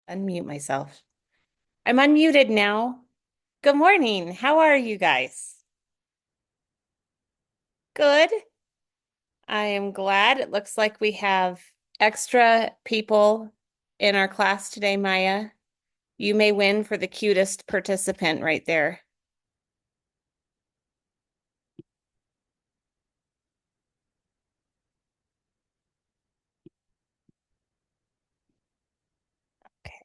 Unmute myself. I'm unmuted now. Good morning. How are you guys? Good. I am glad. It looks like we have extra people in our class today, Maya. You may win for the cutest participant right there. Okay.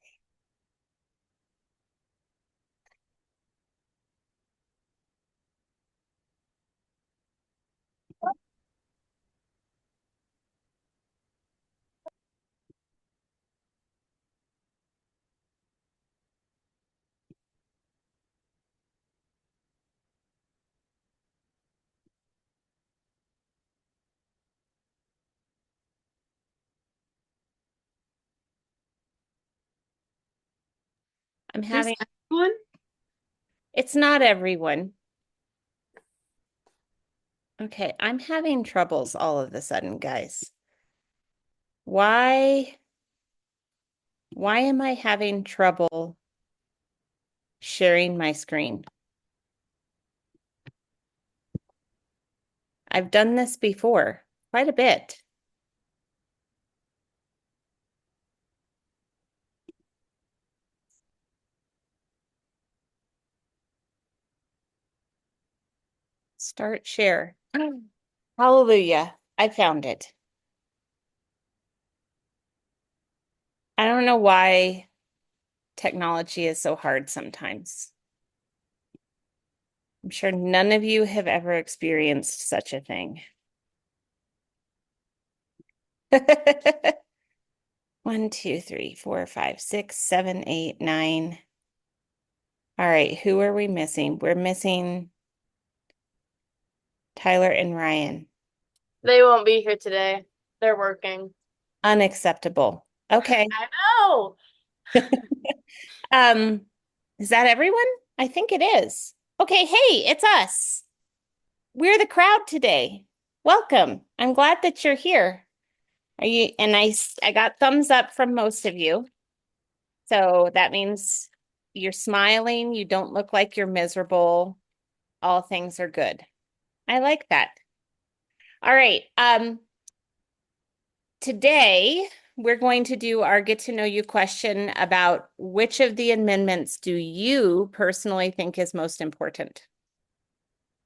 I'm This having, one? it's not everyone. Okay, I'm having troubles all of a sudden, guys. Why, why am I having trouble sharing my screen? I've done this before, quite a bit. Start share. Hallelujah. I found it. I don't know why technology is so hard sometimes. I'm sure none of you have ever experienced such a thing. One, two, three, four, five, six, seven, eight, nine. All right, who are we missing? We're missing Tyler and Ryan. They won't be here today. They're working. Unacceptable. Okay. I know. Um, is that everyone? I think it is. Okay, hey, it's us. We're the crowd today. Welcome. I'm glad that you're here. Are you? And I got thumbs up from most of you. So that means you're smiling. You don't look like you're miserable. All things are good. I like that. All right. Today we're going to do our get to know you question about which of the amendments do you personally think is most important?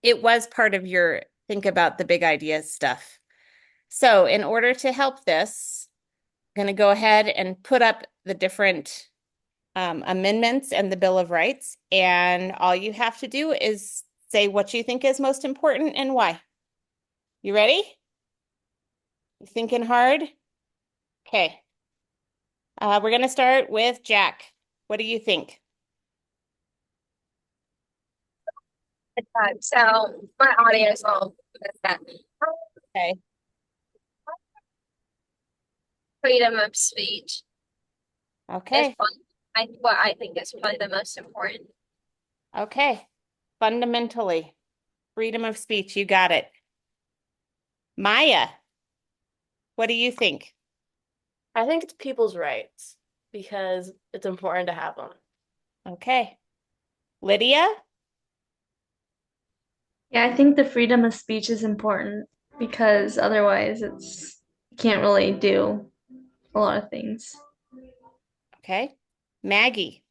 It was part of your think about the big ideas stuff. So, in order to help this, I'm going to go ahead and put up the different amendments and the Bill of Rights. And all you have to do is say what you think is most important and why. You ready? You thinking hard? Okay. We're going to start with Jack. What do you think? So my audio is all messed up. Okay. Freedom of speech is Okay. probably what I think is probably the most important. Okay. Fundamentally, freedom of speech. You got it. Maya, what do you think? I think it's people's rights because it's important to have them. Okay. Lydia? Yeah, I think the freedom of speech is important because otherwise you can't really do a lot of things. Okay. Maggie?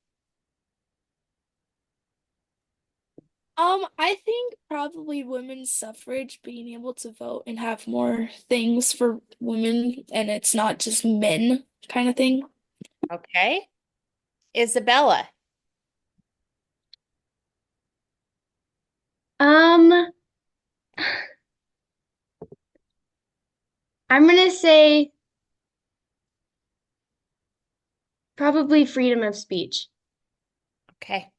I think probably women's suffrage, being able to vote and have more things for women, and it's not just men kind of thing. Okay. Isabella? Um, I'm gonna say probably freedom of speech. Okay.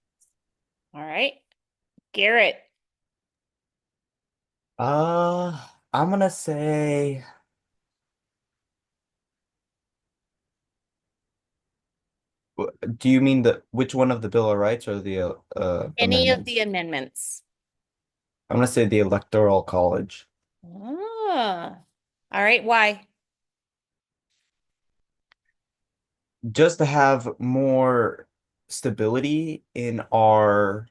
All right. Garrett? Uh, I'm gonna say, do you mean the which one of the Bill of Rights or the Any of the amendments? amendments? I'm gonna say the Electoral College. Ah. All right. Why? just to have more stability in our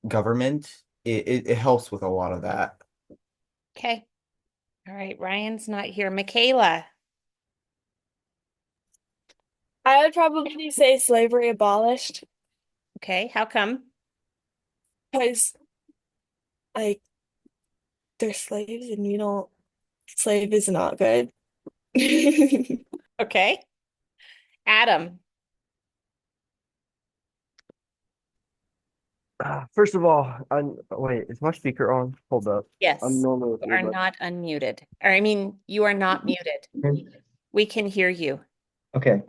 government, it helps with a lot of that. Okay. All right. Ryan's not here. Michaela. I would probably say slavery abolished Okay. How come? because like they're slaves and you don't slave is not good. Okay. Adam. First of all, wait, is my speaker on? Hold up. I'm Yes. normally with You are earbuds. not unmuted. Or I mean, you are not muted. We can hear you. Okay.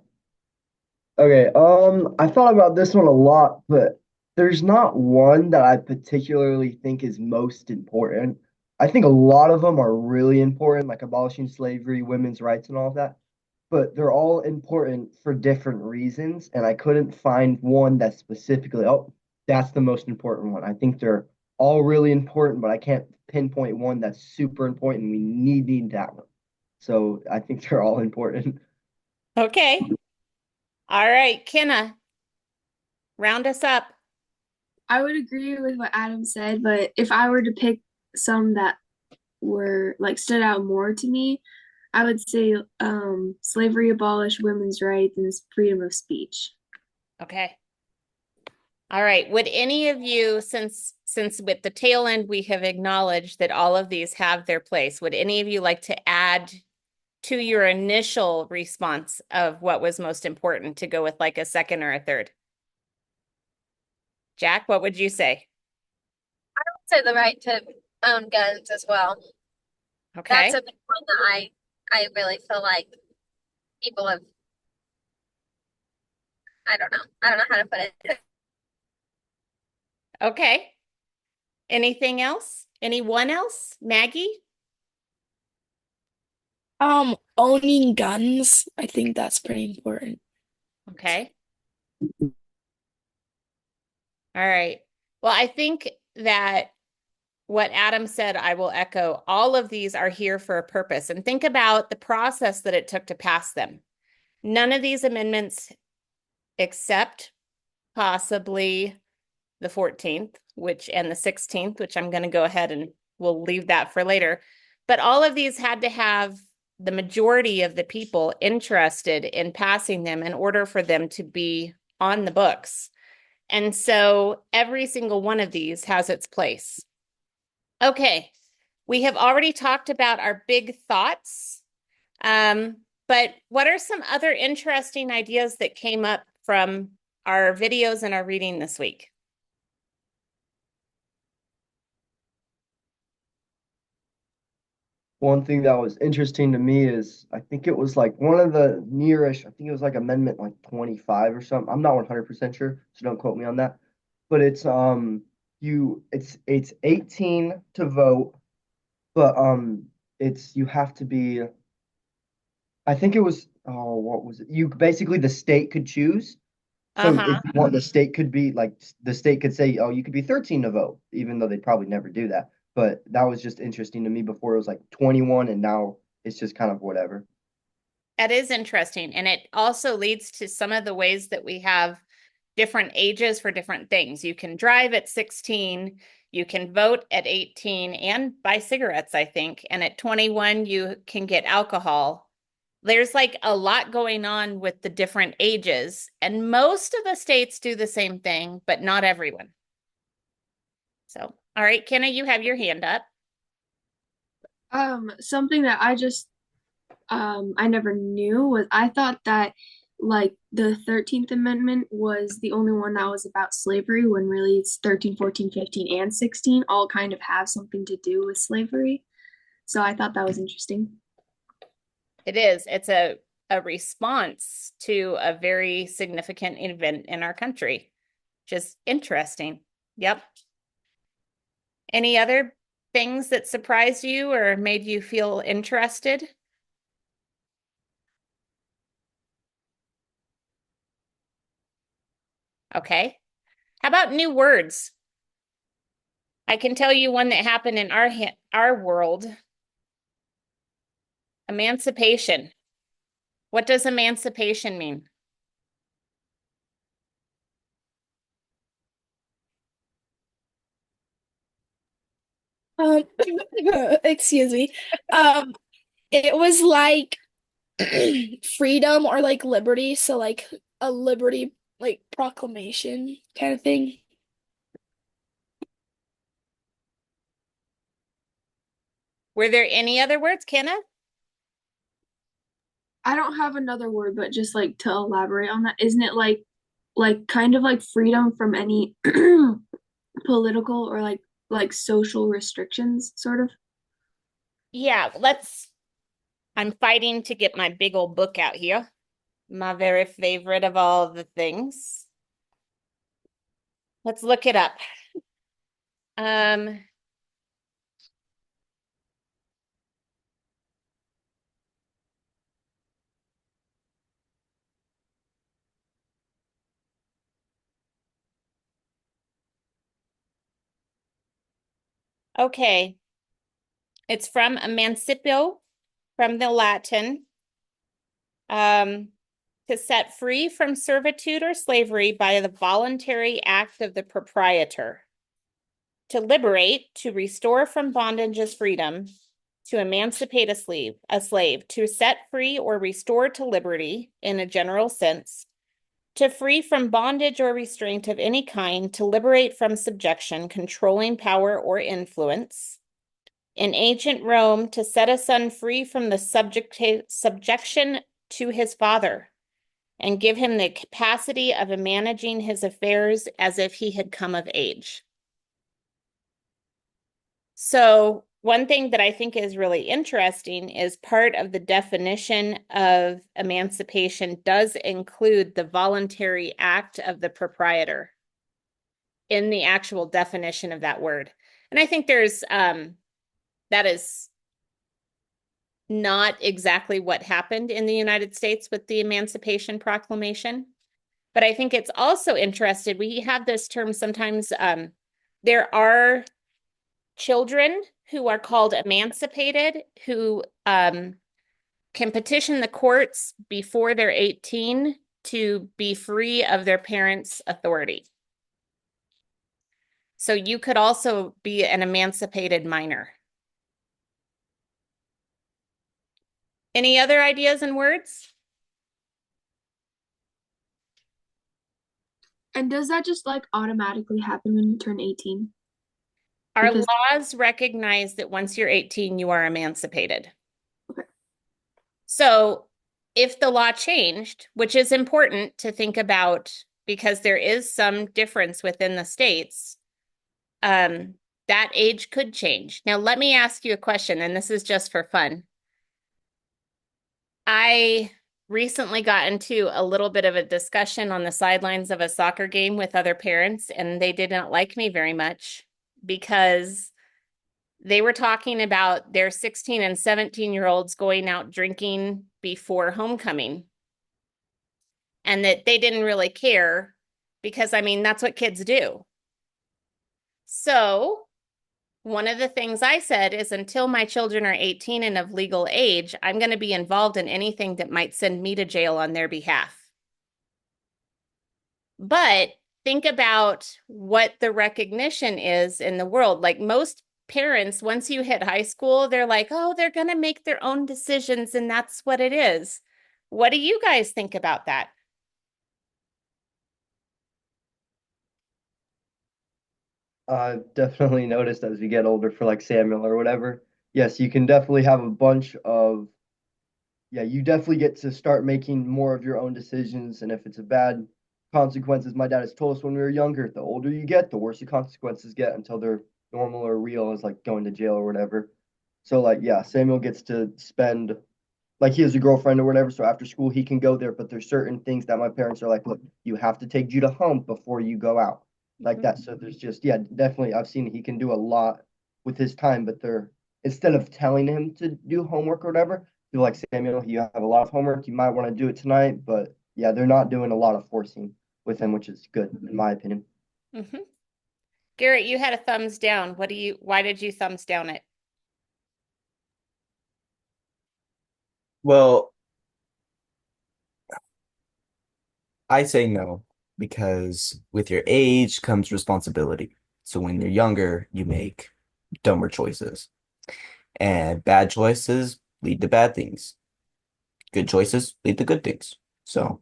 Okay. I thought about this one a lot, but there's not one that I particularly think is most important. I think a lot of them are really important, like abolishing slavery, women's rights, and all of that. But they're all important for different reasons, and I couldn't find one that specifically, oh, that's the most important one. I think they're all really important, but I can't pinpoint one that's super important. We need that one. So I think they're all important. Okay. All right. Kenna, round us up. I would agree with what Adam said, but if I were to pick some that were like stood out more to me, I would say slavery abolished, women's rights, and freedom of speech. Okay. All right. Would any of you, since with the tail end we have acknowledged that all of these have their place, would any of you like to add to your initial response of what was most important to go with like a second or a third? Jack, what would you say? So the right to own guns as well. Okay. That's a big one that I really feel like people have, I don't know how to put it. Okay. Anything else? Anyone else? Maggie? Owning guns, I think that's pretty important. Okay. All right. Well, I think that what Adam said, I will echo. All of these are here for a purpose. And think about the process that it took to pass them. None of these amendments, except possibly the 14th, and the 16th, which I'm going to go ahead and we'll leave that for later. But all of these had to have the majority of the people interested in passing them in order for them to be on the books. And so every single one of these has its place. Okay, we have already talked about our big thoughts, but what are some other interesting ideas that came up from our videos and our reading this week? One thing that was interesting to me is I think it was like one of the nearest, I think it was like amendment like 25 or something. I'm not 100% sure, so don't quote me on that. But it's 18 to vote, but it's you have to be, I think it was, oh, what was it? You basically the state could choose. So if Uh-huh. you want, the state could be like the state could say, oh, you could be 13 to vote, even though they'd probably never do that. But that was just interesting to me. Before it was like 21, and now it's just kind of whatever. That is interesting. And it also leads to some of the ways that we have different ages for different things. You can drive at 16, you can vote at 18 and buy cigarettes, I think. And at 21, you can get alcohol. There's like a lot going on with the different ages. And most of the states do the same thing, but not everyone. So, all right, Kenna, you have your hand up. Something that I never knew was I thought that like the 13th Amendment was the only one that was about slavery when really it's 13, 14, 15, and 16 all kind of have something to do with slavery. So I thought that was interesting. It is. It's a response to a very significant event in our country. Just interesting. Yep. Any other things that surprised you or made you feel interested? Okay. How about new words? I can tell you one that happened in our world. Emancipation. What does emancipation mean? Um, excuse me. Um, it was like freedom or like liberty, so like a liberty like proclamation kind of thing. Were there any other words, Kenna? I don't have another word, but just like to elaborate on that, isn't it like kind of like freedom from any political or like social restrictions, sort of? Yeah, I'm fighting to get my big old book out here. My very favorite of all the things. Let's look it up. Um, okay. It's from emancipio, from the Latin. To set free from servitude or slavery by the voluntary act of the proprietor. To liberate, to restore from bondage is freedom. To emancipate a slave, to set free or restore to liberty in a general sense. To free from bondage or restraint of any kind, to liberate from subjection, controlling power or influence. In ancient Rome, to set a son free from the subjection to his father and give him the capacity of managing his affairs as if he had come of age. So one thing that I think is really interesting is part of the definition of emancipation does include the voluntary act of the proprietor in the actual definition of that word. And I think that is not exactly what happened in the United States with the Emancipation Proclamation. But I think it's also interesting. We have this term sometimes. There are children who are called emancipated who can petition the courts before they're 18 to be free of their parents' authority. So you could also be an emancipated minor. Any other ideas and words? And does that just like automatically happen when you turn 18? Our Because laws recognize that once you're 18, you are emancipated. okay. So if the law changed, which is important to think about because there is some difference within the states, that age could change. Now, let me ask you a question, and this is just for fun. I recently got into a little bit of a discussion on the sidelines of a soccer game with other parents, and they did not like me very much because they were talking about their 16 and 17-year-olds going out drinking before homecoming and that they didn't really care because, I mean, that's what kids do. So one of the things I said is until my children are 18 and of legal age, I'm going to be involved in anything that might send me to jail on their behalf. But think about what the recognition is in the world. Like most parents, once you hit high school, they're like, oh, they're going to make their own decisions, and that's what it is. What do you guys think about that? I've definitely noticed as we get older for like Samuel or whatever. Yes, you can definitely have a bunch of, yeah, you definitely get to start making more of your own decisions. And if it's a bad consequences, my dad has told us when we were younger, the older you get, the worse the consequences get until they're normal or real, as like going to jail or whatever. So like, yeah, Samuel gets to spend like he has a girlfriend or whatever. So after school, he can go there. But there's certain things that my parents are like, look, you have to take Judah home before you go out, like that. So there's just, yeah, definitely. I've seen he can do a lot with his time, but they're instead of telling him to do homework or whatever, they're like, Samuel, you have a lot of homework. You might want to do it tonight. But yeah, they're not doing a lot of forcing with him, which is good in my opinion. Mm-hmm. Garrett, you had a thumbs down. Why did you thumbs down it? Well, I say no because with your age comes responsibility. So when you're younger, you make dumber choices. And bad choices lead to bad things. Good choices lead to good things. So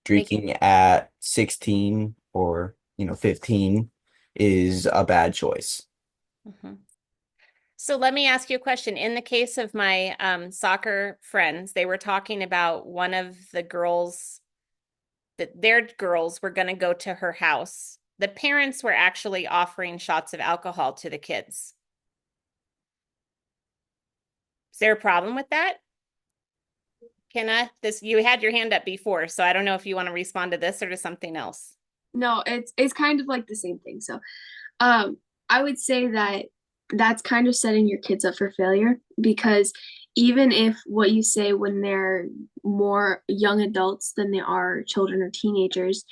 drinking at 16 or 15 is a bad choice. Mhm. So let me ask you a question. In the case of my soccer friends, they were talking about one of the girls that their girls were going to go to her house. The parents were actually offering shots of alcohol to the kids. Is there a problem with that? Kenna, you had your hand up before, so I don't know if you want to respond to this or to something else. No, it's kind of like the same thing. So, um, I would say that that's kind of setting your kids up for failure because even if what you say when they're more young adults than they are children or teenagers,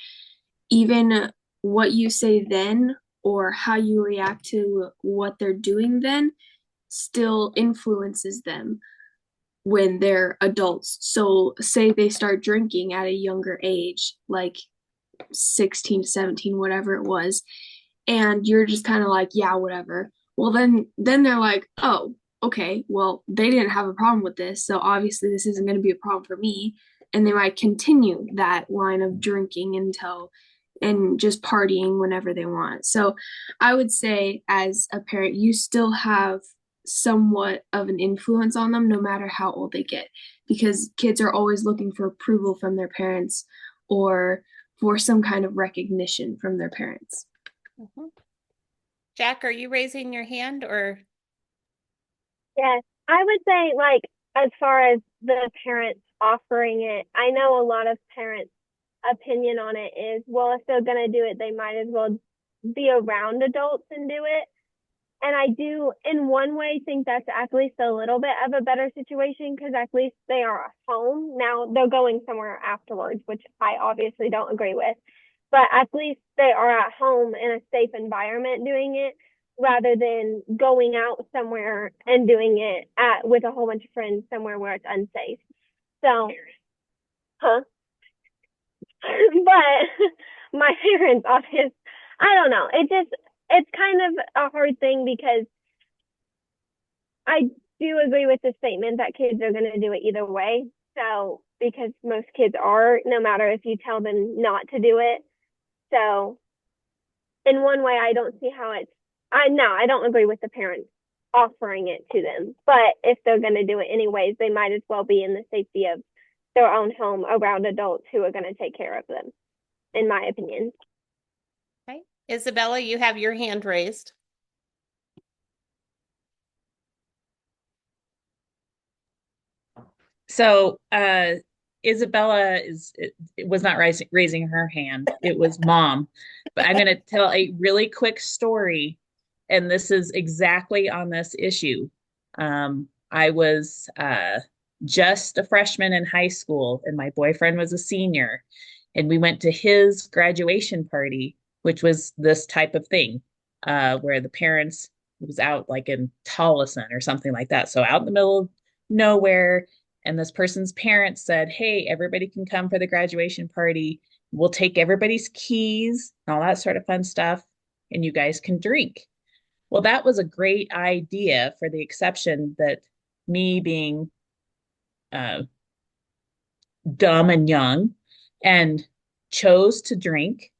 even what you say then or how you react to what they're doing then still influences them when they're adults. So, say they start drinking at a younger age, like 16 to 17, whatever it was, and you're just kind of like, yeah, whatever. Well, then they're like, oh, okay, well, they didn't have a problem with this, so obviously this isn't going to be a problem for me. And they might continue that line of drinking until and just partying whenever they want. So I would say as a parent, you still have somewhat of an influence on them no matter how old they get because kids are always looking for approval from their parents or for some kind of recognition from their parents. Mhm. Jack, are you raising your hand or? Yes, I would say, like, as far as the parents offering it, I know a lot of parents' opinion on it is, well, if they're gonna do it, they might as well be around adults and do it. And I do, in one way, think that's at least a little bit of a better situation because at least they are at home. Now they're going somewhere afterwards, which I obviously don't agree with. But at least they are at home in a safe environment doing it rather than going out somewhere and doing it with a whole bunch of friends somewhere where it's unsafe. So, huh? But my parents, obviously, I don't know. It's kind of a hard thing because I do agree with the statement that kids are going to do it either way. So, because most kids are, no matter if you tell them not to do it. So, in one way, I don't see how I don't agree with the parents offering it to them. But if they're going to do it anyways, they might as well be in the safety of their own home around adults who are going to take care of them, in my opinion. Okay. Isabella, you have your hand raised. So Isabella was not raising her hand. It was mom. But I'm going to tell a really quick story, and this is exactly on this issue. I was just a freshman in high school, and my boyfriend was a senior, and we went to his graduation party, which was this type of thing, where the parents it was out like in Tolleson or something like that. So out in the middle of nowhere, and this person's parents said, hey, everybody can come for the graduation party. We'll take everybody's keys and all that sort of fun stuff, and you guys can drink. Well, that was a great idea for the exception that me being uh, dumb and young and chose to drink.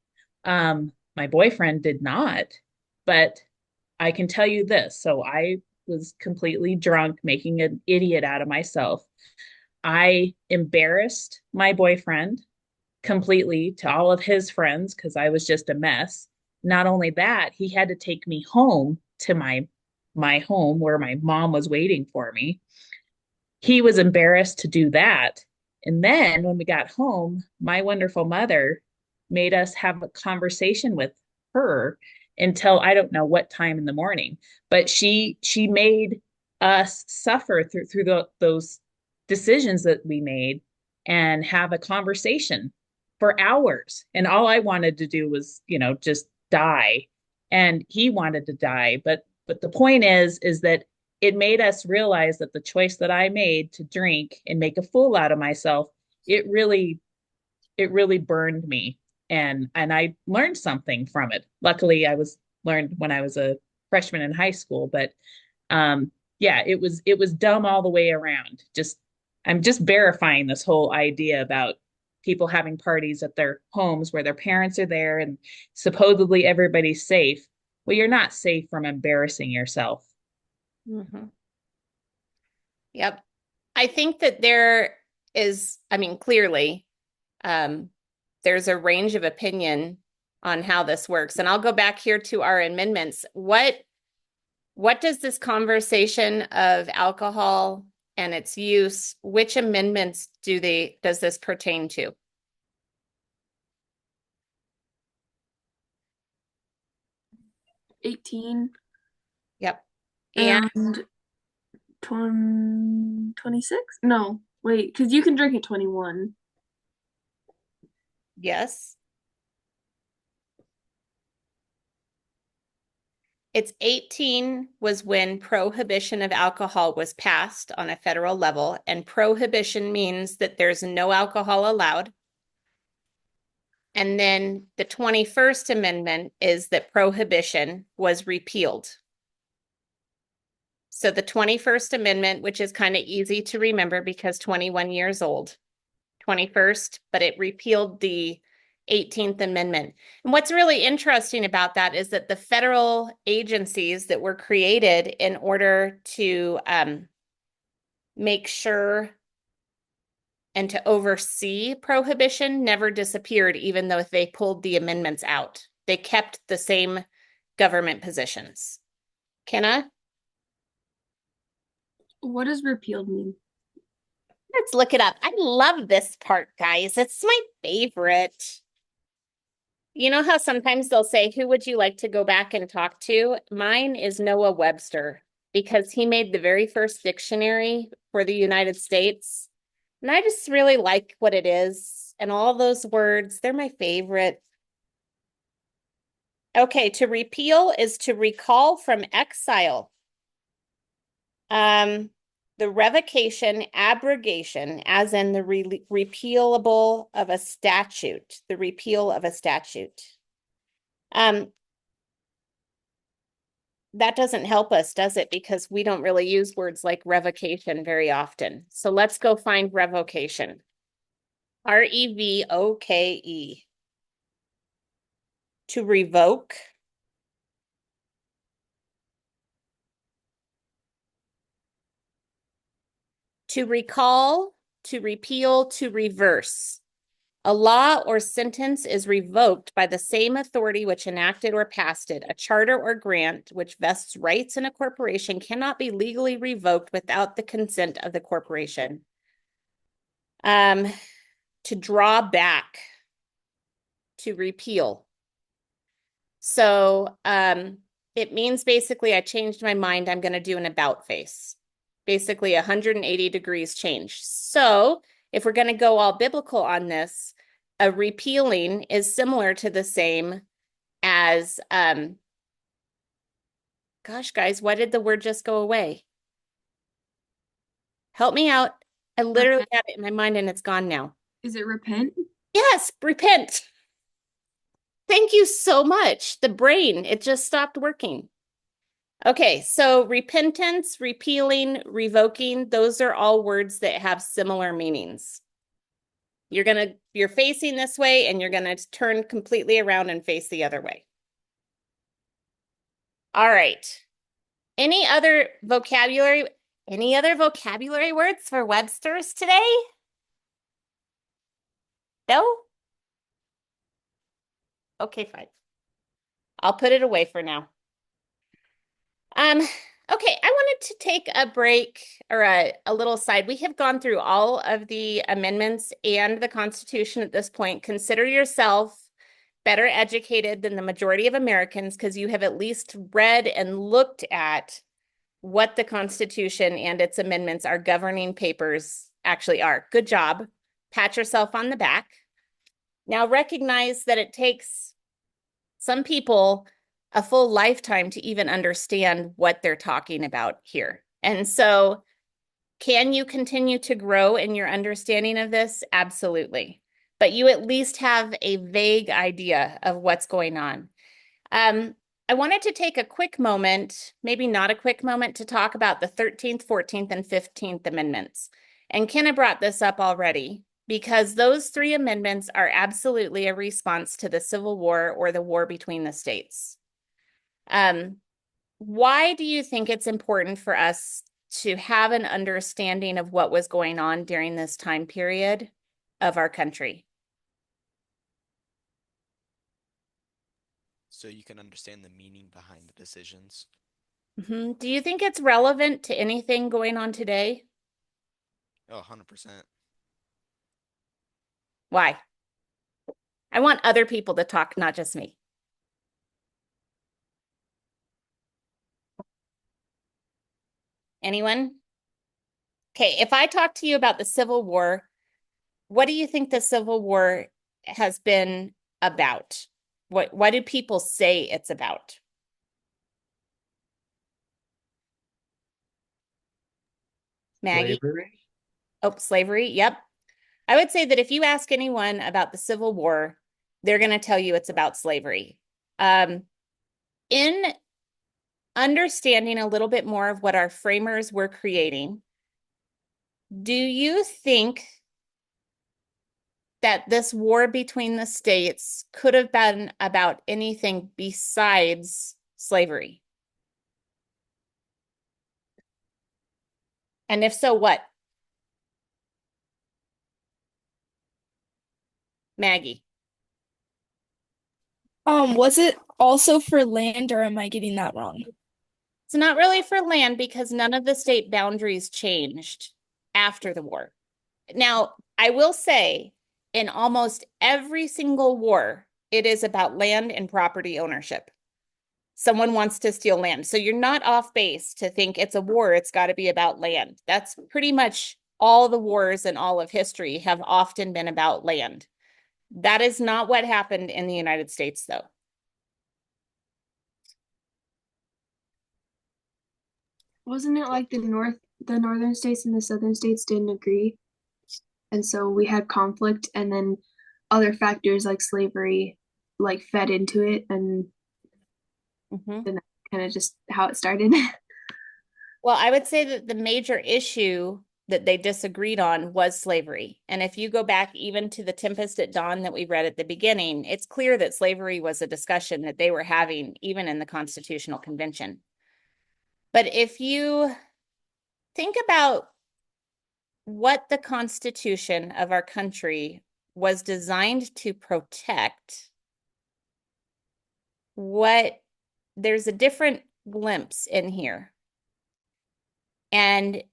My boyfriend did not, but I can tell you this. So I was completely drunk, making an idiot out of myself. I embarrassed my boyfriend completely to all of his friends because I was just a mess. Not only that, he had to take me home to my home where my mom was waiting for me. He was embarrassed to do that. And then when we got home, my wonderful mother made us have a conversation with her until I don't know what time in the morning. But she made us suffer through those decisions that we made and have a conversation for hours. And all I wanted to do was, just die. And he wanted to die. But the point is that it made us realize that the choice that I made to drink and make a fool out of myself, it really burned me. And I learned something from it. Luckily, I was learned when I was a freshman in high school, but yeah, it was dumb all the way around. Just I'm just verifying this whole idea about people having parties at their homes where their parents are there and supposedly everybody's safe. Well, you're not safe from embarrassing yourself. Mm-hmm. Yep. I think that there is, I mean, clearly, um, there's a range of opinion on how this works. And I'll go back here to our amendments. What does this conversation of alcohol and its use, which amendments does this pertain to? 18 Yep. And and 26? No, wait, because you can drink at 21. yes, it's 18 was when prohibition of alcohol was passed on a federal level, and prohibition means that there's no alcohol allowed. And then the 21st Amendment is that prohibition was repealed. So the 21st Amendment, which is kind of easy to remember because 21 years old, 21st, but it repealed the 18th Amendment. And what's really interesting about that is that the federal agencies that were created in order to make sure and to oversee prohibition never disappeared, even though they pulled the amendments out. They kept the same government positions. Kenna? What does repealed mean? Let's look it up. I love this part, guys. It's my favorite. You know how sometimes they'll say, who would you like to go back and talk to? Mine is Noah Webster because he made the very first dictionary for the United States. And I just really like what it is. And all those words, they're my favorite. Okay, to repeal is to recall from exile. The revocation, abrogation, as in the repealable of a statute, the repeal of a statute. That doesn't help us, does it? Because we don't really use words like revocation very often. So let's go find revocation. R-E-V-O-K-E. To revoke. To recall, to repeal, to reverse. A law or sentence is revoked by the same authority which enacted or passed it. A charter or grant which vests rights in a corporation cannot be legally revoked without the consent of the corporation. To draw back, to repeal. So it means basically I changed my mind. I'm going to do an about face. Basically 180 degrees change. So if we're going to go all biblical on this, a repealing is similar to the same as, gosh, guys, why did the word just go away? Help me out. I literally had it in my mind and it's gone now. Is it repent? Yes, repent. Thank you so much. The brain, it just stopped working. Okay, so repentance, repealing, revoking, those are all words that have similar meanings. You're facing this way and you're gonna turn completely around and face the other way. All right. Any other vocabulary words for Webster's today? No? Okay, fine. I'll put it away for now. Okay, I wanted to take a break or a little side. We have gone through all of the amendments and the Constitution at this point. Consider yourself better educated than the majority of Americans because you have at least read and looked at what the Constitution and its amendments, our governing papers, actually are. Good job. Pat yourself on the back. Now recognize that it takes some people a full lifetime to even understand what they're talking about here. And so can you continue to grow in your understanding of this? Absolutely. But you at least have a vague idea of what's going on. I wanted to take a quick moment, maybe not a quick moment, to talk about the 13th, 14th, and 15th Amendments. And Kenna brought this up already because those three amendments are absolutely a response to the Civil War or the war between the states. Why do you think it's important for us to have an understanding of what was going on during this time period of our country? So you can understand the meaning behind the decisions. Do you think it's relevant to anything going on today? Oh, 100%. Why? I want other people to talk, not just me. Anyone? Okay, if I talk to you about the Civil War, what do you think the Civil War has been about? What do people say it's about? Maggie? Slavery. Oh, slavery. Yep. I would say that if you ask anyone about the Civil War, they're going to tell you it's about slavery. In understanding a little bit more of what our framers were creating, do you think that this war between the states could have been about anything besides slavery? And if so, what? Maggie? Was it also for land or am I getting that wrong? It's not really for land because none of the state boundaries changed after the war. Now, I will say in almost every single war, it is about land and property ownership. Someone wants to steal land. So you're not off base to think it's a war, it's got to be about land. That's pretty much all the wars in all of history have often been about land. That is not what happened in the United States, though. Wasn't it like the northern states and the southern states didn't agree? And so we had conflict, and then other factors like slavery like fed into it, and then that's kind of just how it started. Well, I would say that the major issue that they disagreed on was slavery. And if you go back even to the Tempest at Dawn that we read at the beginning, it's clear that slavery was a discussion that they were having even in the Constitutional Convention. But if you think about what the Constitution of our country was designed to protect, there's a different glimpse in here. And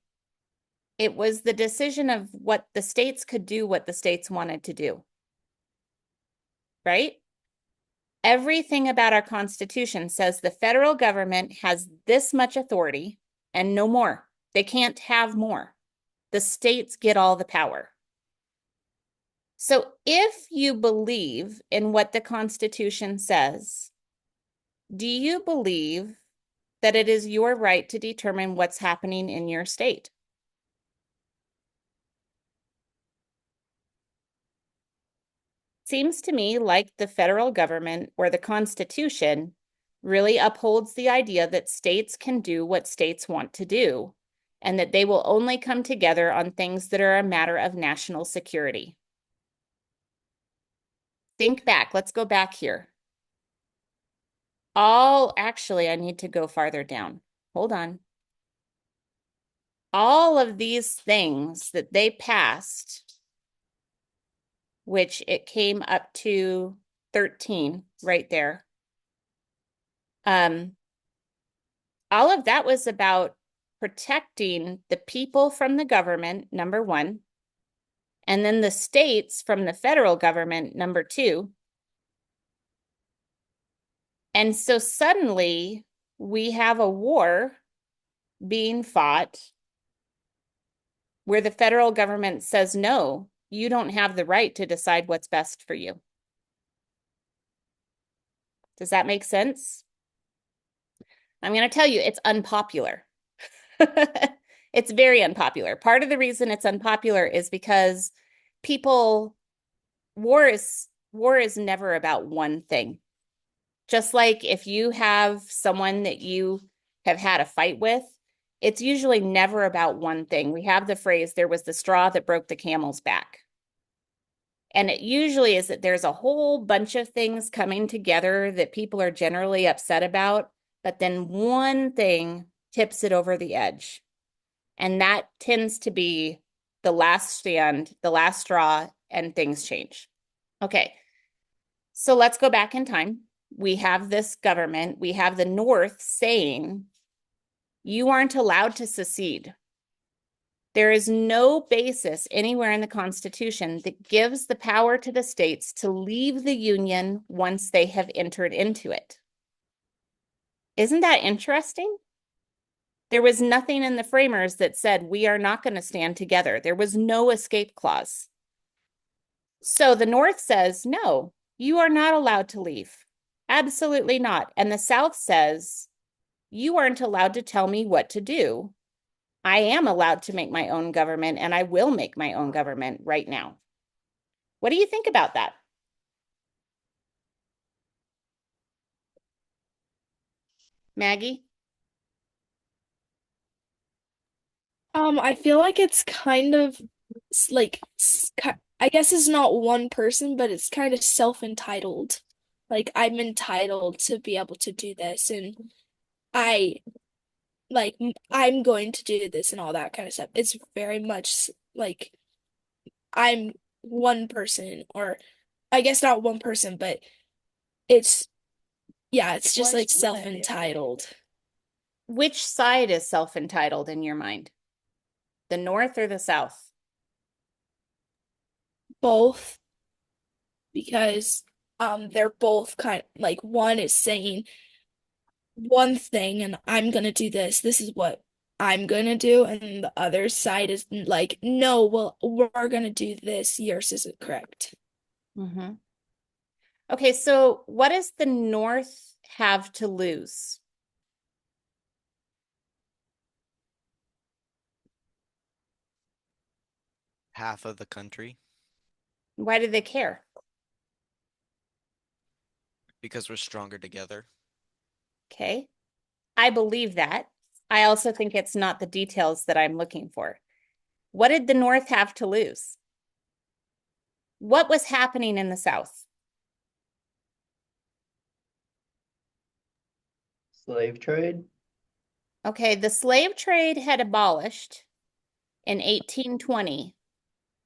it was the decision of what the states could do, what the states wanted to do. Right? Everything about our Constitution says the federal government has this much authority and no more. They can't have more. The states get all the power. So if you believe in what the Constitution says, do you believe that it is your right to determine what's happening in your state? Seems to me like the federal government or the Constitution really upholds the idea that states can do what states want to do and that they will only come together on things that are a matter of national security. Think back. Let's go back here. Actually, I need to go farther down. Hold on. All of these things that they passed, which it came up to 13 right there. All of that was about protecting the people from the government, number one, and then the states from the federal government, number two. And so suddenly we have a war being fought where the federal government says, no, you don't have the right to decide what's best for you. Does that make sense? I'm going to tell you, it's unpopular. It's very unpopular. Part of the reason it's unpopular is because war is never about one thing. Just like if you have someone that you have had a fight with, it's usually never about one thing. We have the phrase, there was the straw that broke the camel's back. And it usually is that there's a whole bunch of things coming together that people are generally upset about, but then one thing tips it over the edge. And that tends to be the last stand, the last straw, and things change. Okay, so let's go back in time. We have this government, we have the North saying, you aren't allowed to secede. There is no basis anywhere in the Constitution that gives the power to the states to leave the Union once they have entered into it. Isn't that interesting? There was nothing in the framers that said we are not going to stand together. There was no escape clause. So the North says, no, you are not allowed to leave. Absolutely not. And the South says, you aren't allowed to tell me what to do. I am allowed to make my own government, and I will make my own government right now. What do you think about that? Maggie? I feel like it's kind of like I guess it's not one person, but it's kind of self-entitled. Like I'm entitled to be able to do this, and I I'm going to do this and all that kind of stuff. It's very much like I'm one person, or I guess not one person, but it's yeah, it's just like self-entitled. Which side is self-entitled in your mind? The North or the South? Both, because they're both kind like one is saying one thing and I'm gonna do this. This is what I'm gonna do, and the other side is like, no, well, we're gonna do this. Yours isn't correct. Mm-hmm. Okay, so what does the North have to lose? Half of the country Why do they care? because we're stronger together. Okay, I believe that. I also think it's not the details that I'm looking for. What did the North have to lose? What was happening in the South? Slave trade. Okay, the slave trade had abolished in 1820.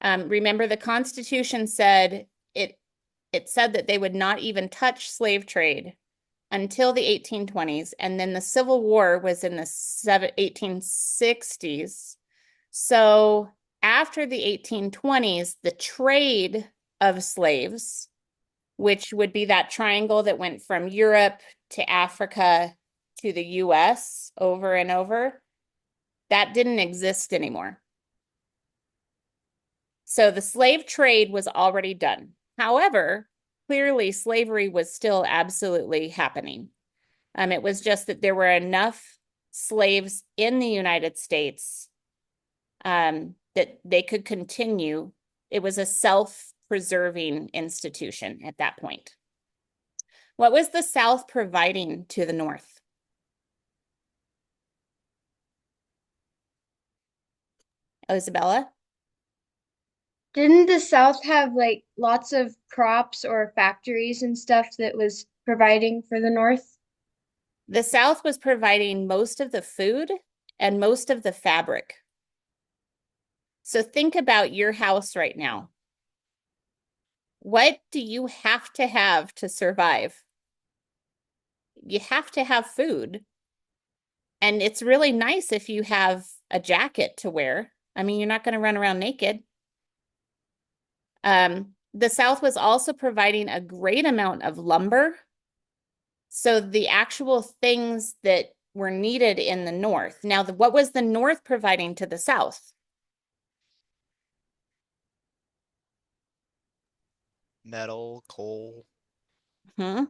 Remember, the Constitution said it said that they would not even touch slave trade until the 1820s, and then the Civil War was in the 1860s. So after the 1820s, the trade of slaves, which would be that triangle that went from Europe to Africa to the US over and over, that didn't exist anymore. So the slave trade was already done. However, clearly slavery was still absolutely happening. It was just that there were enough slaves in the United States that they could continue. It was a self-preserving institution at that point. What was the South providing to the North? Isabella? Didn't the South have like lots of crops or factories and stuff that was providing for the North? The South was providing most of the food and most of the fabric. So think about your house right now. What do you have to survive? You have to have food. And it's really nice if you have a jacket to wear. I mean, you're not going to run around naked. The South was also providing a great amount of lumber. So the actual things that were needed in the North. Now, what was the North providing to the South? Metal, coal. Hmm?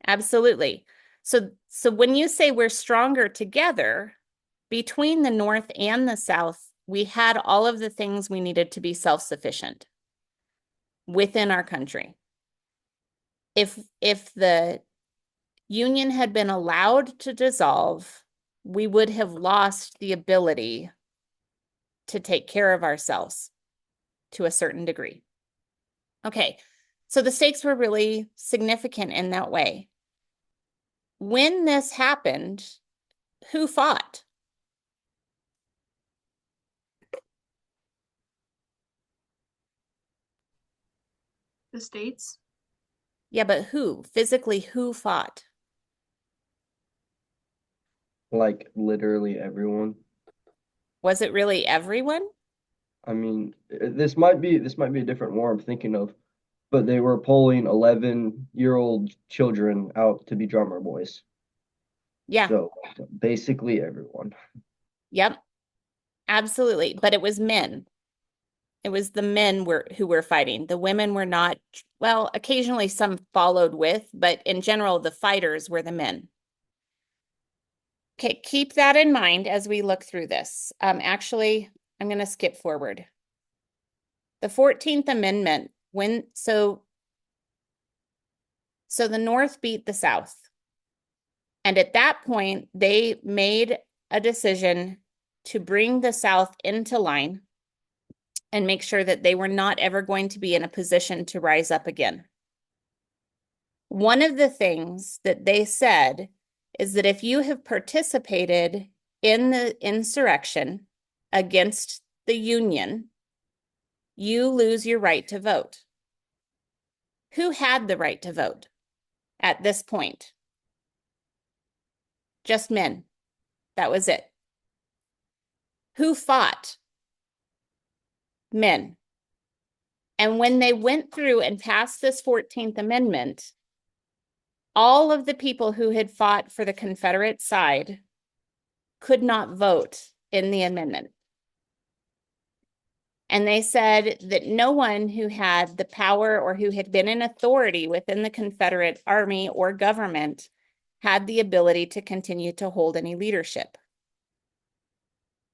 Absolutely. So when you say we're stronger together, between the North and the South, we had all of the things we needed to be self-sufficient within our country. if the Union had been allowed to dissolve, we would have lost the ability to take care of ourselves to a certain degree. Okay, so the stakes were really significant in that way. When this happened, who fought? The states. Yeah, but who? Physically, who fought? Like literally everyone. Was it really everyone? I mean, this might be a different war I'm thinking of, but they were pulling 11-year-old children out to be drummer boys. Yeah, So basically everyone. yep, absolutely. But it was men. It was the men who were fighting. The women were not, well, occasionally some followed with, but in general, the fighters were the men. Okay, keep that in mind as we look through this. Actually, I'm going to skip forward. The 14th Amendment, so the North beat the South. And at that point, they made a decision to bring the South into line and make sure that they were not ever going to be in a position to rise up again. One of the things that they said is that if you have participated in the insurrection against the Union, you lose your right to vote. Who had the right to vote at this point? Just men. That was it. Who fought? Men. And when they went through and passed this 14th Amendment, all of the people who had fought for the Confederate side could not vote in the amendment. And they said that no one who had the power or who had been in authority within the Confederate Army or government had the ability to continue to hold any leadership.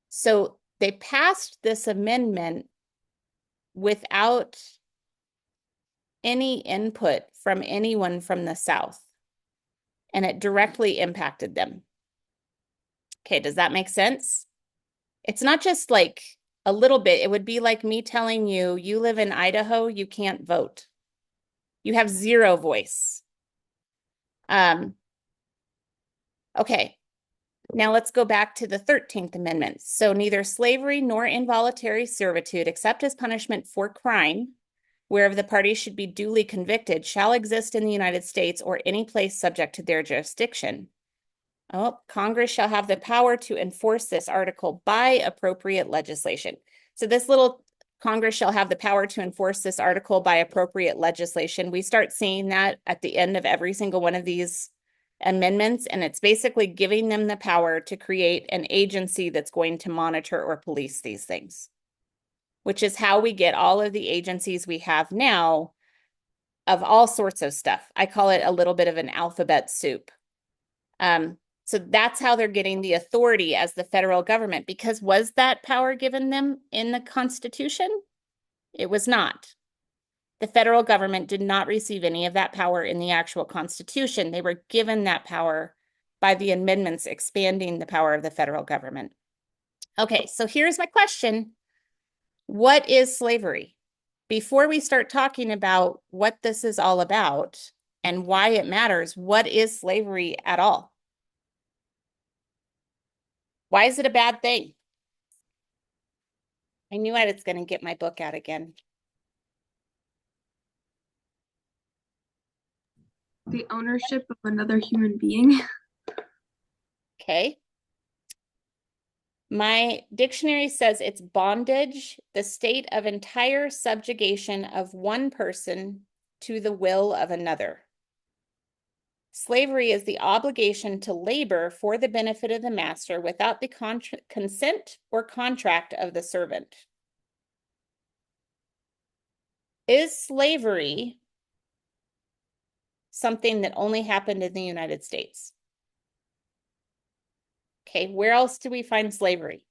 So they passed this amendment without any input from anyone from the South, and it directly impacted them. Okay, does that make sense? It's not just like a little bit. It would be like me telling you, you live in Idaho, you can't vote. You have zero voice. Okay, now let's go back to the 13th Amendment. So neither slavery nor involuntary servitude, except as punishment for crime, whereof the parties should be duly convicted, shall exist in the United States or any place subject to their jurisdiction. Oh, Congress shall have the power to enforce this article by appropriate legislation. So this little Congress shall have the power to enforce this article by appropriate legislation. We start seeing that at the end of every single one of these amendments, and it's basically giving them the power to create an agency that's going to monitor or police these things, which is how we get all of the agencies we have now of all sorts of stuff. I call it a little bit of an alphabet soup. So that's how they're getting the authority as the federal government, because was that power given them in the Constitution? It was not. The federal government did not receive any of that power in the actual Constitution. They were given that power by the amendments expanding the power of the federal government. Okay, so here's my question. What is slavery? Before we start talking about what this is all about and why it matters, what is slavery at all? Why is it a bad thing? I knew I was going to get my book out again. The ownership of another human being. Okay. My dictionary says it's bondage, the state of entire subjugation of one person to the will of another. Slavery is the obligation to labor for the benefit of the master without the consent or contract of the servant. Is slavery something that only happened in the United States? Okay, where else do we find slavery?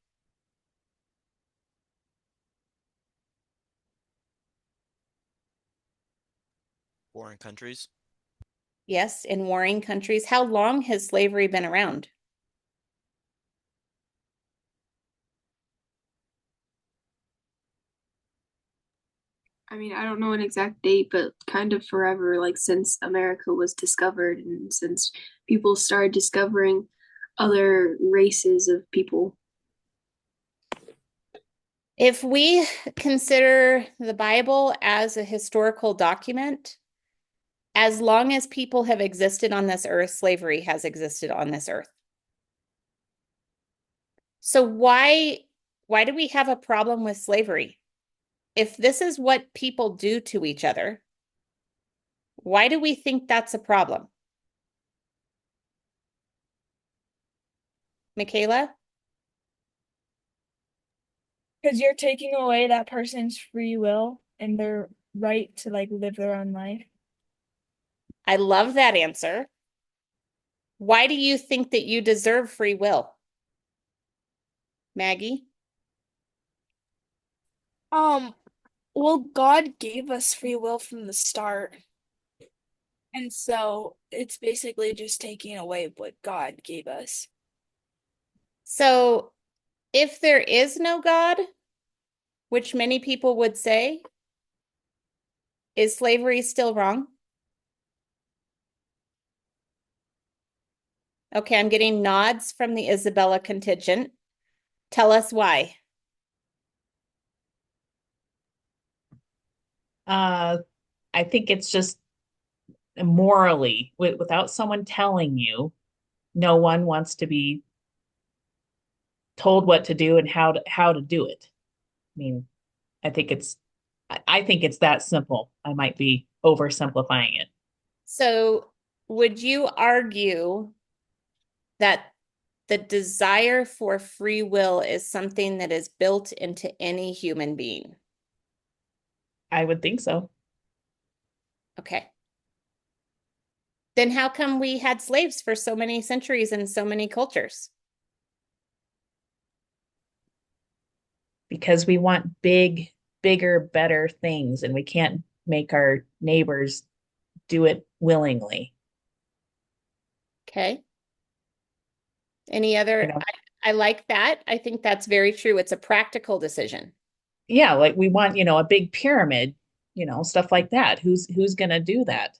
Foreign countries. Yes, in warring countries. How long has slavery been around? I mean, I don't know an exact date, but kind of forever, like since America was discovered and since people started discovering other races of people. If we consider the Bible as a historical document, as long as people have existed on this earth, slavery has existed on this earth. So why do we have a problem with slavery? If this is what people do to each other, why do we think that's a problem? Michaela? Because you're taking away that person's free will and their right to like live their own life. I love that answer. Why do you think that you deserve free will? Maggie? Well, God gave us free will from the start. And so it's basically just taking away what God gave us. So if there is no God, which many people would say, is slavery still wrong? Okay, I'm getting nods from the Isabella contingent. Tell us why. I think it's just morally, without someone telling you, no one wants to be told what to do and how to do it. I mean, I think I think it's that simple. I might be oversimplifying it. So would you argue that the desire for free will is something that is built into any human being? I would think so. Okay. Then how come we had slaves for so many centuries and so many cultures? Because we want bigger, better things, and we can't make our neighbors do it willingly. Okay. Any other? You know, I like that. I think that's very true. It's a practical decision. yeah, like we want, a big pyramid, stuff like that. Who's gonna do that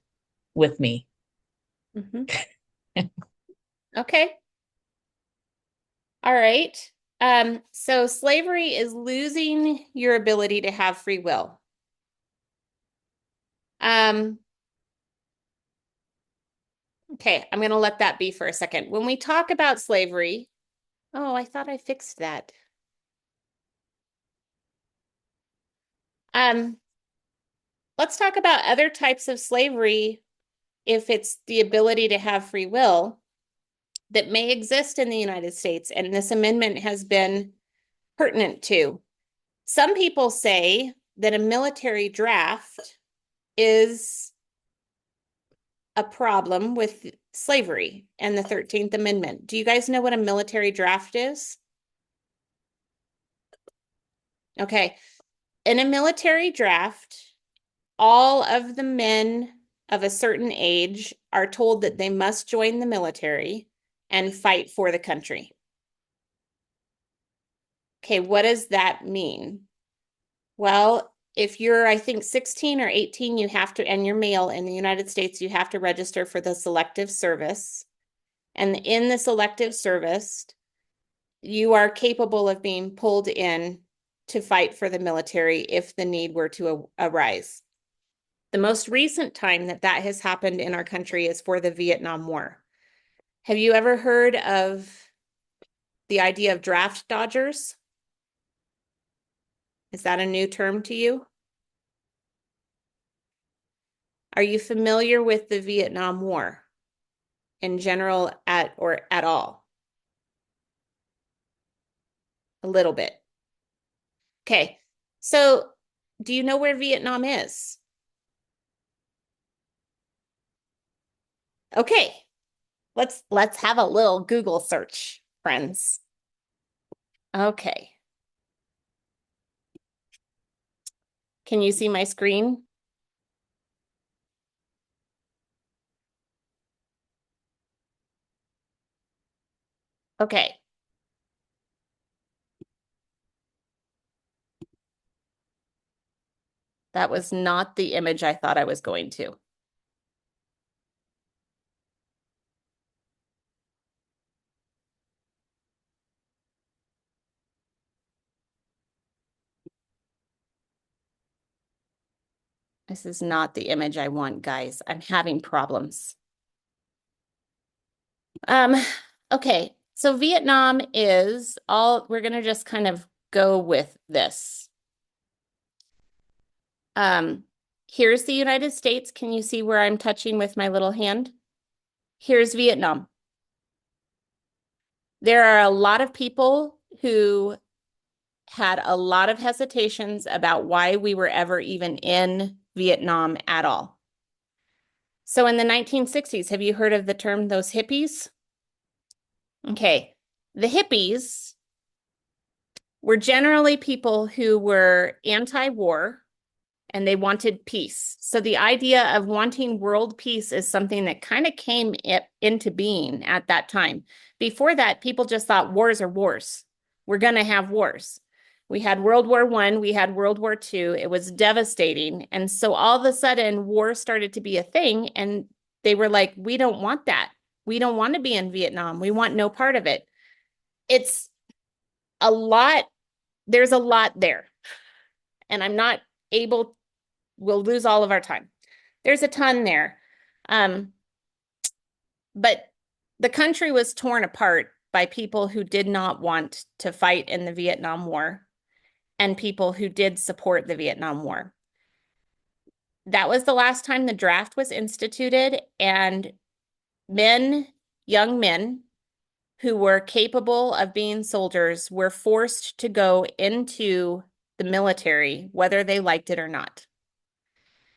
with me? Mhm. Okay. All right. So slavery is losing your ability to have free will. Um, okay, I'm going to let that be for a second. When we talk about slavery, oh, I thought I fixed that. Um, let's talk about other types of slavery if it's the ability to have free will that may exist in the United States, and this amendment has been pertinent to. Some people say that a military draft is a problem with slavery and the 13th Amendment. Do you guys know what a military draft is? Okay. In a military draft, all of the men of a certain age are told that they must join the military and fight for the country. Okay, what does that mean? Well, if you're, I think, 16 or 18, you have to, and you're male in the United States, you have to register for the selective service. And in the selective service, you are capable of being pulled in to fight for the military if the need were to arise. The most recent time that that has happened in our country is for the Vietnam War. Have you ever heard of the idea of draft dodgers? Is that a new term to you? Are you familiar with the Vietnam War in general or at all? A little bit. Okay. So, do you know where Vietnam is? Okay. Let's have a little Google search, friends. Okay. Can you see my screen? Okay. That was not the image I thought I was going to. This is not the image I want, guys. I'm having problems. Okay. So Vietnam is all, we're going to just kind of go with this. Here's the United States. Can you see where I'm touching with my little hand? Here's Vietnam. There are a lot of people who had a lot of hesitations about why we were ever even in Vietnam at all. So in the 1960s, have you heard of the term those hippies? Okay, the hippies were generally people who were anti-war and they wanted peace. So the idea of wanting world peace is something that kind of came into being at that time. Before that, people just thought wars are wars. We're going to have wars. We had World War I, we had World War II. It was devastating. And so all of a sudden, war started to be a thing. And they were like, we don't want that. We don't want to be in Vietnam. We want no part of it. It's a lot. There's a lot there. And I'm not able, we'll lose all of our time. There's a ton there. But the country was torn apart by people who did not want to fight in the Vietnam War and people who did support the Vietnam War. That was the last time the draft was instituted, and young men who were capable of being soldiers were forced to go into the military, whether they liked it or not.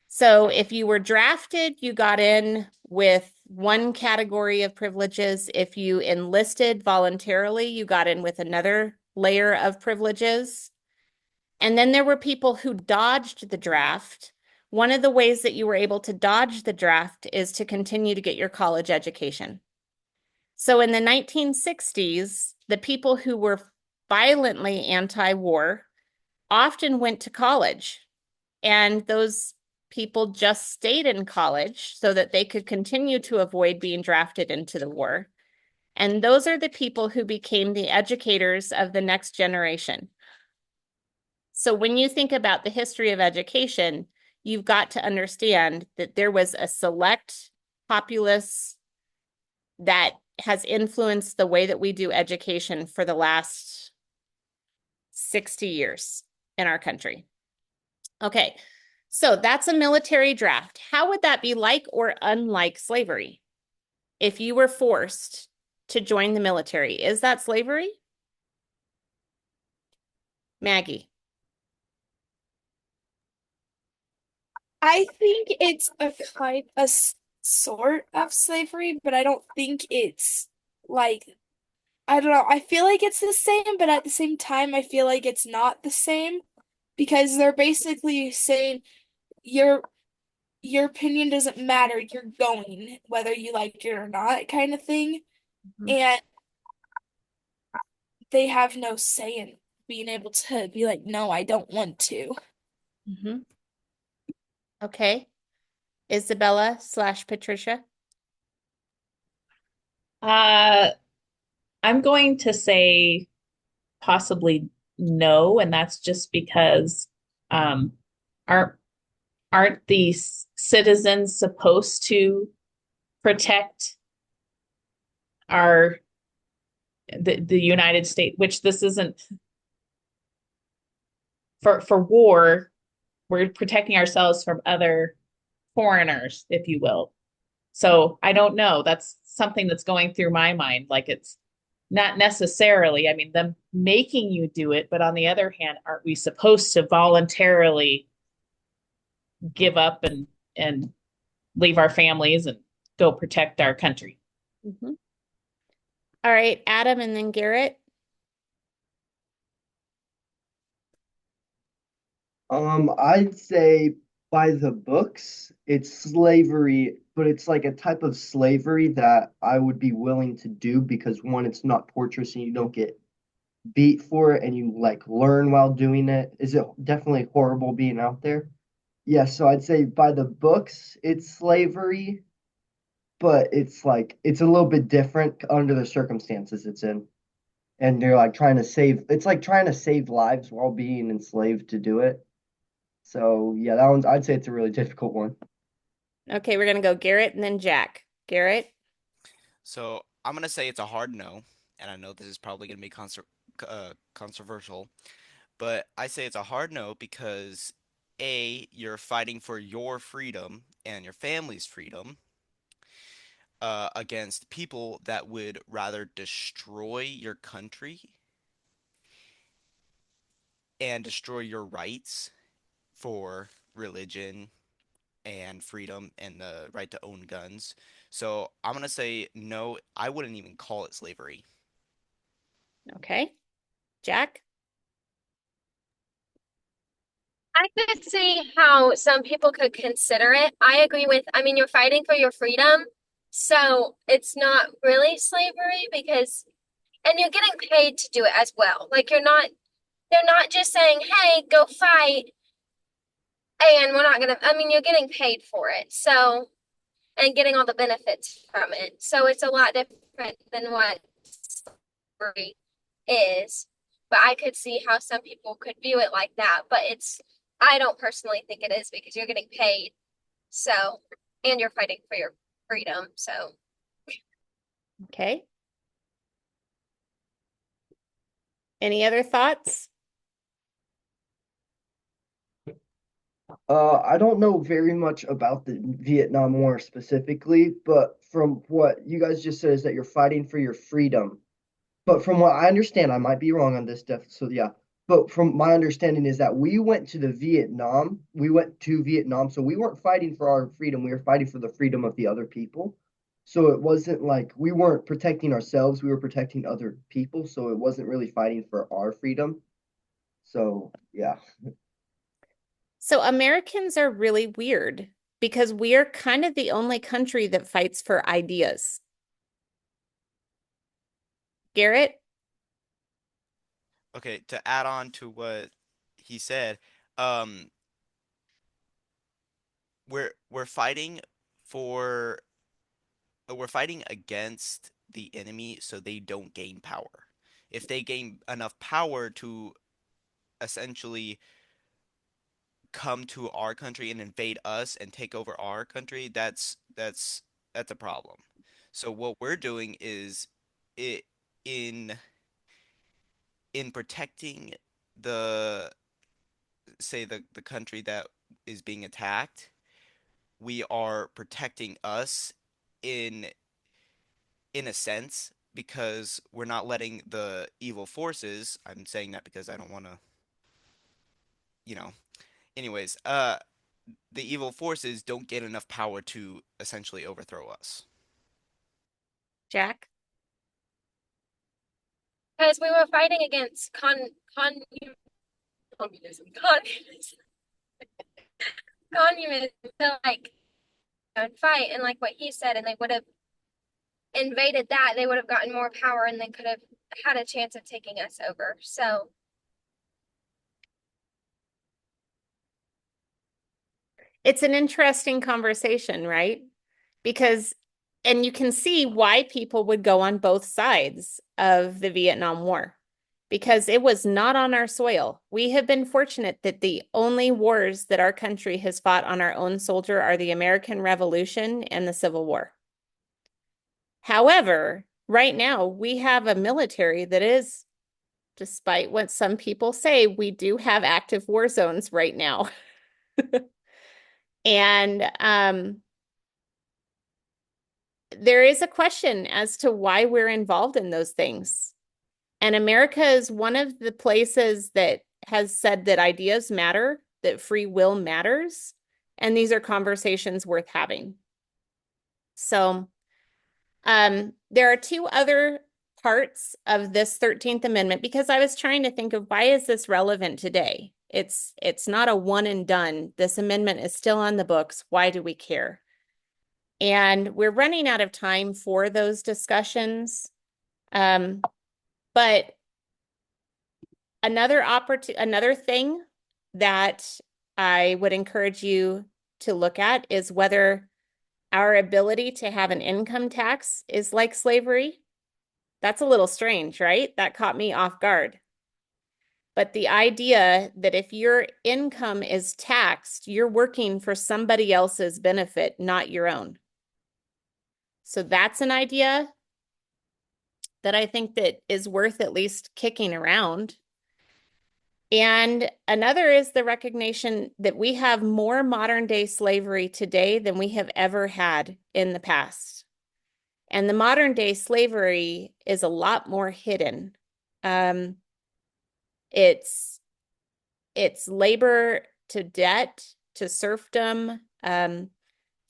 So if you were drafted, you got in with one category of privileges. If you enlisted voluntarily, you got in with another layer of privileges. And then there were people who dodged the draft. One of the ways that you were able to dodge the draft is to continue to get your college education. So in the 1960s, the people who were violently anti-war often went to college, and those people just stayed in college so that they could continue to avoid being drafted into the war. And those are the people who became the educators of the next generation. So when you think about the history of education, you've got to understand that there was a select populace that has influenced the way that we do education for the last 60 years in our country. Okay, so that's a military draft. How would that be like or unlike slavery? If you were forced to join the military, is that slavery? Maggie. I think it's a sort of slavery, but I don't think it's like, I don't know. I feel like it's the same, but at the same time, I feel like it's not the same because they're basically saying your your opinion doesn't matter. You're going whether you like it or not, kind of thing. Mhm. And they have no say in being able to be like, no, I don't want to. Mhm. Okay. Isabella / Patricia. I'm going to say possibly no, and that's just because um, aren't aren't these citizens supposed to protect our the United States, which this isn't for war, we're protecting ourselves from other foreigners, if you will. So I don't know. That's something that's going through my mind. Like it's not necessarily, I mean, them making you do it, but on the other hand, aren't we supposed to voluntarily give up and leave our families and go protect our country? Mhm. All right, Adam and then Garrett. I'd say by the books, it's slavery, but it's like a type of slavery that I would be willing to do because one, it's not torturous and you don't get beat for it and you like learn while doing it. Is it definitely horrible being out there? Yeah, so I'd say by the books, it's slavery, but it's like it's a little bit different under the circumstances it's in. And they're like trying to save, it's like trying to save lives while being enslaved to do it. So yeah, that one's, I'd say it's a really difficult one. Okay, we're gonna go Garrett and then Jack. Garrett? So I'm gonna say it's a hard no, and I know this is probably gonna be controversial, but I say it's a hard no because A, you're fighting for your freedom and your family's freedom, against people that would rather destroy your country and destroy your rights for religion and freedom and the right to own guns. So I'm gonna say no, I wouldn't even call it slavery. Okay. Jack? I could see how some people could consider it. I agree with, I mean, you're fighting for your freedom, so it's not really slavery because, and you're getting paid to do it as well. Like they're not just saying, hey, go fight, and we're not gonna, I mean, you're getting paid for it. So, and getting all the benefits from it. So it's a lot different than what slavery is. But I could see how some people could view it like that. But I don't personally think it is because you're getting paid. So, and you're fighting for your freedom. So, Okay. Any other thoughts? I don't know very much about the Vietnam War specifically, but from what you guys just said is that you're fighting for your freedom. But from what I understand, I might be wrong on this, so yeah. But from my understanding is that we went to Vietnam, so we weren't fighting for our freedom, we were fighting for the freedom of the other people. So it wasn't like we weren't protecting ourselves, we were protecting other people, so it wasn't really fighting for our freedom. So yeah. So Americans are really weird because we are kind of the only country that fights for ideas. Garrett? Okay, to add on to what he said, um, we're fighting for we're fighting against the enemy so they don't gain power. If they gain enough power to essentially come to our country and invade us and take over our country, that's a problem. So what we're doing is it in protecting the say the country that is being attacked, we are protecting us in a sense because we're not letting the evil forces, I'm saying that because I don't want to, you know, anyways, the evil forces don't get enough power to essentially overthrow us. Jack? because we were fighting against communism, communism to like fight and like what he said, and they would have invaded that, they would have gotten more power and they could have had a chance of taking us over. So It's an interesting conversation, right? Because, and you can see why people would go on both sides of the Vietnam War because it was not on our soil. We have been fortunate that the only wars that our country has fought on our own soldier are the American Revolution and the Civil War. However, right now we have a military that is, despite what some people say, we do have active war zones right now. And there is a question as to why we're involved in those things. And America is one of the places that has said that ideas matter, that free will matters, and these are conversations worth having. So, there are two other parts of this 13th Amendment because I was trying to think of why is this relevant today? It's not a one and done. This amendment is still on the books. Why do we care? And we're running out of time for those discussions. But another thing that I would encourage you to look at is whether our ability to have an income tax is like slavery. That's a little strange, right? That caught me off guard. But the idea that if your income is taxed, you're working for somebody else's benefit, not your own. So that's an idea that I think that is worth at least kicking around. And another is the recognition that we have more modern day slavery today than we have ever had in the past. And the modern day slavery is a lot more hidden. It's labor to debt, to serfdom,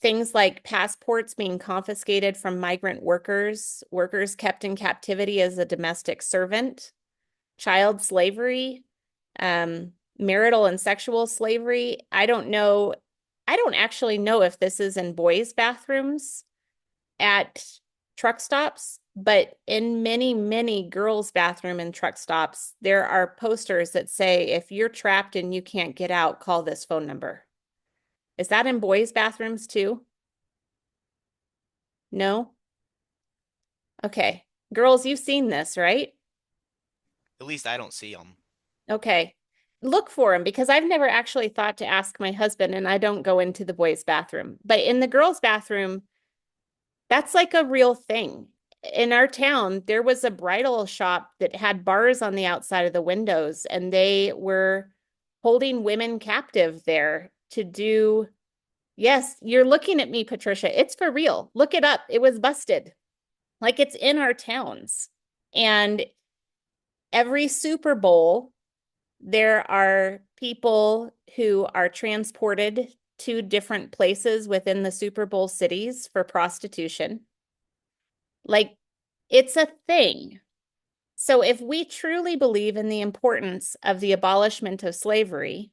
things like passports being confiscated from migrant workers, workers kept in captivity as a domestic servant, child slavery, marital and sexual slavery. I don't actually know if this is in boys' bathrooms at truck stops, but in many, many girls' bathroom and truck stops, there are posters that say, if you're trapped and you can't get out, call this phone number. Is that in boys' bathrooms too? No? Okay. Girls, you've seen this, right? At least I don't see them. Okay. Look for them because I've never actually thought to ask my husband, and I don't go into the boys' bathroom. But in the girls' bathroom, that's like a real thing. In our town, there was a bridal shop that had bars on the outside of the windows, and they were holding women captive there to do. Yes, you're looking at me, Patricia. It's for real. Look it up. It was busted. Like it's in our towns. And every Super Bowl, there are people who are transported to different places within the Super Bowl cities for prostitution. Like, it's a thing. So if we truly believe in the importance of the abolishment of slavery,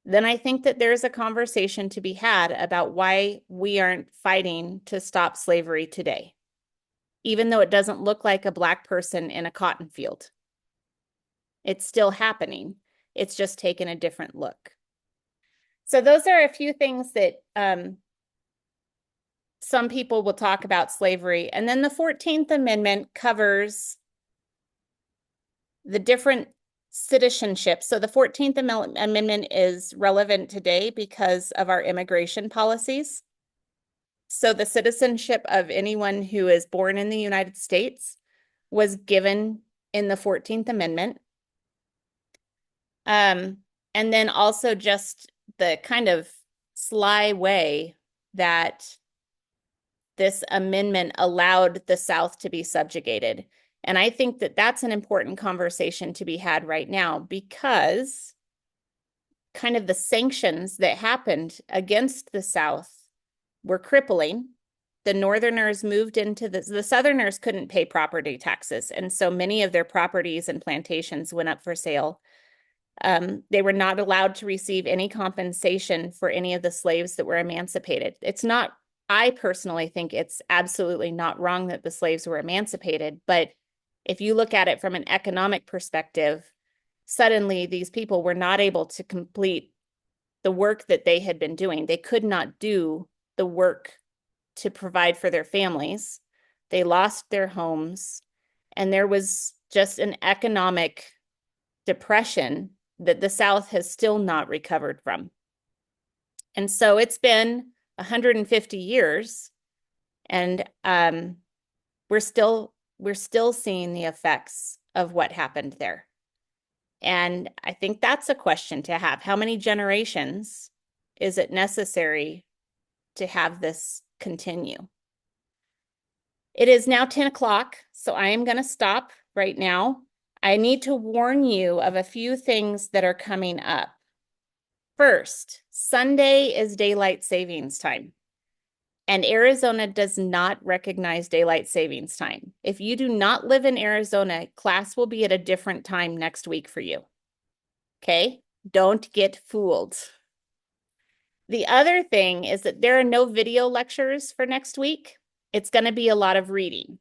then I think that there's a conversation to be had about why we aren't fighting to stop slavery today, even though it doesn't look like a Black person in a cotton field. It's still happening. It's just taken a different look. So those are a few things that some people will talk about slavery. And then the 14th Amendment covers the different citizenship. So the 14th Amendment is relevant today because of our immigration policies. So the citizenship of anyone who is born in the United States was given in the 14th Amendment. And then also just the kind of sly way that this amendment allowed the South to be subjugated. And I think that that's an important conversation to be had right now because kind of the sanctions that happened against the South were crippling. The Northerners moved into the Southerners couldn't pay property taxes. And so many of their properties and plantations went up for sale. They were not allowed to receive any compensation for any of the slaves that were emancipated. I personally think it's absolutely not wrong that the slaves were emancipated, but if you look at it from an economic perspective, suddenly these people were not able to complete the work that they had been doing. They could not do the work to provide for their families. They lost their homes, and there was just an economic depression that the South has still not recovered from. And so it's been 150 years, and we're still seeing the effects of what happened there. And I think that's a question to have. How many generations is it necessary to have this continue? It is now 10 o'clock, so I am going to stop right now. I need to warn you of a few things that are coming up. First, Sunday is daylight savings time, and Arizona does not recognize daylight savings time. If you do not live in Arizona, class will be at a different time next week for you. Okay? Don't get fooled. The other thing is that there are no video lectures for next week. It's going to be a lot of reading.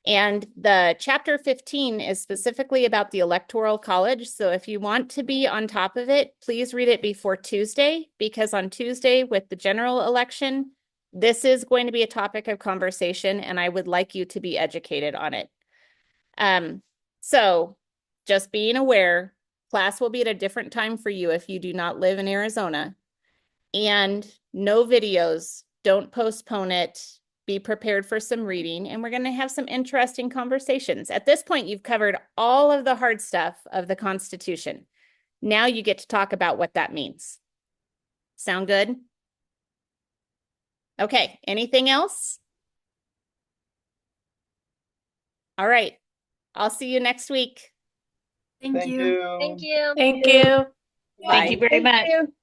And the chapter 15 is specifically about the Electoral College. So if you want to be on top of it, please read it before Tuesday, because on Tuesday with the general election, this is going to be a topic of conversation, and I would like you to be educated on it. So just being aware, class will be at a different time for you if you do not live in Arizona. And no videos, don't postpone it. Be prepared for some reading, and we're going to have some interesting conversations. At this point, you've covered all of the hard stuff of the Constitution. Now you get to talk about what that means. Sound good? Okay, anything else? All right, I'll see you next week. Thank Thank you. you. Thank you. Thank you. Thank you very Thank much. you.